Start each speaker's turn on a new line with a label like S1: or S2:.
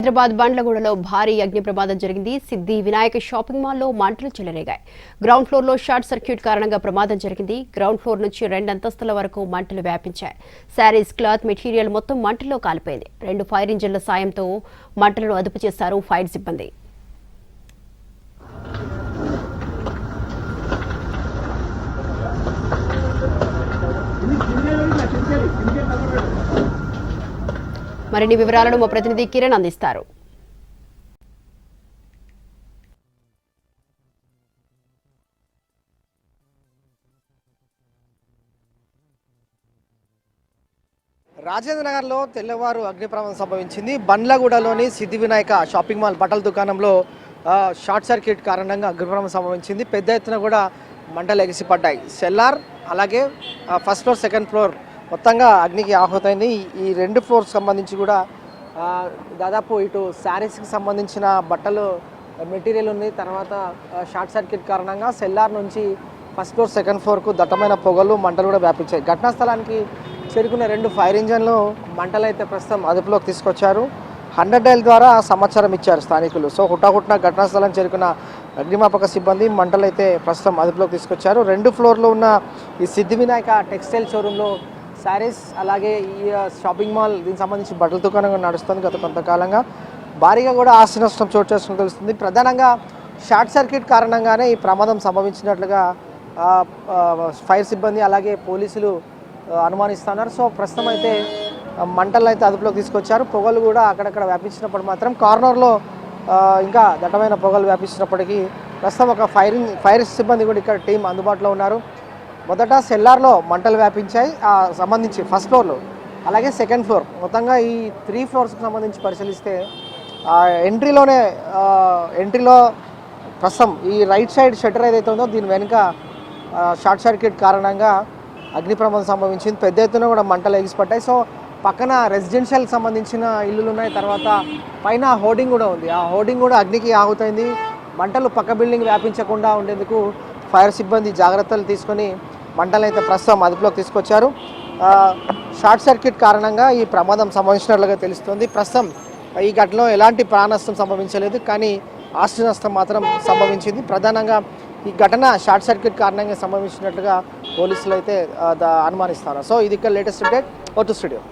S1: హైదరాబాద్ బండ్లగూడలో భారీ అగ్ని ప్రమాదం జరిగింది. సిద్ధి వినాయక షాపింగ్ మాల్లో మంటలు చెలరేగాయి. గ్రౌండ్ ఫ్లోర్ లో షార్ట్ సర్క్యూట్ కారణంగా ప్రమాదం జరిగింది. గ్రౌండ్ ఫ్లోర్ నుంచి 2 అంతస్తుల వరకు మంటలు వ్యాపించాయి. శారీస్, క్లాత్ మెటీరియల్ మొత్తం మంటల్లో కాలిపోయింది. 2 ఫైర్ ఇంజిన్ల సాయంతో మంటలను అదుపు చేశారు ఫైర్ సిబ్బంది. మరిన్ని వివరాలను మా ప్రతినిధి కిరణ్ అందిస్తారు.
S2: రాజేంద్ర నగర్లో తెల్లవారు అగ్ని ప్రమాదం సంభవించింది. బండ్లగూడలోని సిద్ధి వినాయక షాపింగ్ మాల్ బట్టల దుకాణంలో షార్ట్ సర్క్యూట్ కారణంగా అగ్ని ప్రమాదం సంభవించింది. పెద్ద ఎత్తున కూడా మంటలు ఎగిసిపడ్డాయి. సెల్లార్ అలాగే ఫస్ట్ ఫ్లోర్, సెకండ్ ఫ్లోర్ మొత్తంగా అగ్నికి ఆహుతైంది. ఈ 2 ఫ్లోర్స్ సంబంధించి కూడా దాదాపు ఇటు శారీస్కి సంబంధించిన బట్టలు మెటీరియల్ ఉంది. తర్వాత షార్ట్ సర్క్యూట్ కారణంగా సెల్లార్ నుంచి ఫస్ట్ ఫ్లోర్, సెకండ్ ఫ్లోర్కు దట్టమైన పొగలు, మంటలు కూడా వ్యాపించాయి. ఘటనా స్థలానికి చేరుకున్న 2 ఫైర్ ఇంజన్లు మంటలు అయితే ప్రస్తుతం అదుపులోకి తీసుకొచ్చారు. 100 డైల్ ద్వారా సమాచారం ఇచ్చారు స్థానికులు. సో హుటాహుటిన ఘటనా స్థలానికి చేరుకున్న అగ్నిమాపక సిబ్బంది మంటలు అయితే ప్రస్తుతం అదుపులోకి తీసుకొచ్చారు. 2 ఫ్లోర్లో ఉన్న ఈ సిద్ధి వినాయక టెక్స్టైల్ షోరూంలో శారీస్ అలాగే ఈ షాపింగ్ మాల్ దీనికి సంబంధించి బట్టల దుకాణంగా నడుస్తుంది. గత కొంతకాలంగా భారీగా కూడా ఆస్తి నష్టం చోటు చేసుకుని తెలుస్తుంది. ప్రధానంగా షార్ట్ సర్క్యూట్ కారణంగానే ఈ ప్రమాదం సంభవించినట్లుగా ఫైర్ సిబ్బంది అలాగే పోలీసులు అనుమానిస్తున్నారు. సో ప్రస్తుతం అయితే మంటలు అయితే అదుపులోకి తీసుకొచ్చారు. పొగలు కూడా అక్కడక్కడ వ్యాపించినప్పుడు మాత్రం కార్నర్లో ఇంకా దట్టమైన పొగలు వ్యాపించినప్పటికీ ప్రస్తుతం ఒక ఫైర్ సిబ్బంది కూడా ఇక్కడ టీం అందుబాటులో ఉన్నారు. మొదట సెల్లార్లో మంటలు వ్యాపించాయి సంబంధించి ఫస్ట్ ఫ్లోర్లో, అలాగే సెకండ్ ఫ్లోర్, మొత్తంగా ఈ 3 ఫ్లోర్స్కి సంబంధించి పరిశీలిస్తే ఎంట్రీలో ప్రస్తుతం ఈ రైట్ సైడ్ షట్టర్ ఏదైతే ఉందో దీని వెనుక షార్ట్ సర్క్యూట్ కారణంగా అగ్ని ప్రమాదం సంభవించింది. పెద్ద ఎత్తున కూడా మంటలు ఎగిసిపడ్డాయి. సో పక్కన రెసిడెన్షియల్ సంబంధించిన ఇల్లులు ఉన్నాయి. తర్వాత పైన హోర్డింగ్ కూడా ఉంది. ఆ హోర్డింగ్ కూడా అగ్నికి ఆహుతైంది. మంటలు పక్క బిల్డింగ్ వ్యాపించకుండా ఉండేందుకు ఫైర్ సిబ్బంది జాగ్రత్తలు తీసుకొని మంటలు అయితే ప్రస్తుతం అదుపులోకి తీసుకొచ్చారు. షార్ట్ సర్క్యూట్ కారణంగా ఈ ప్రమాదం సంభవించినట్లుగా తెలుస్తుంది. ప్రస్తుతం ఈ ఘటనలో ఎలాంటి ప్రాణ నష్టం సంభవించలేదు, కానీ ఆస్తి నష్టం మాత్రం సంభవించింది. ప్రధానంగా ఈ ఘటన షార్ట్ సర్క్యూట్ కారణంగా సంభవించినట్లుగా పోలీసులు అయితే అనుమానిస్తారు. సో ఇది ఇక్కడ latest update. Over to studio.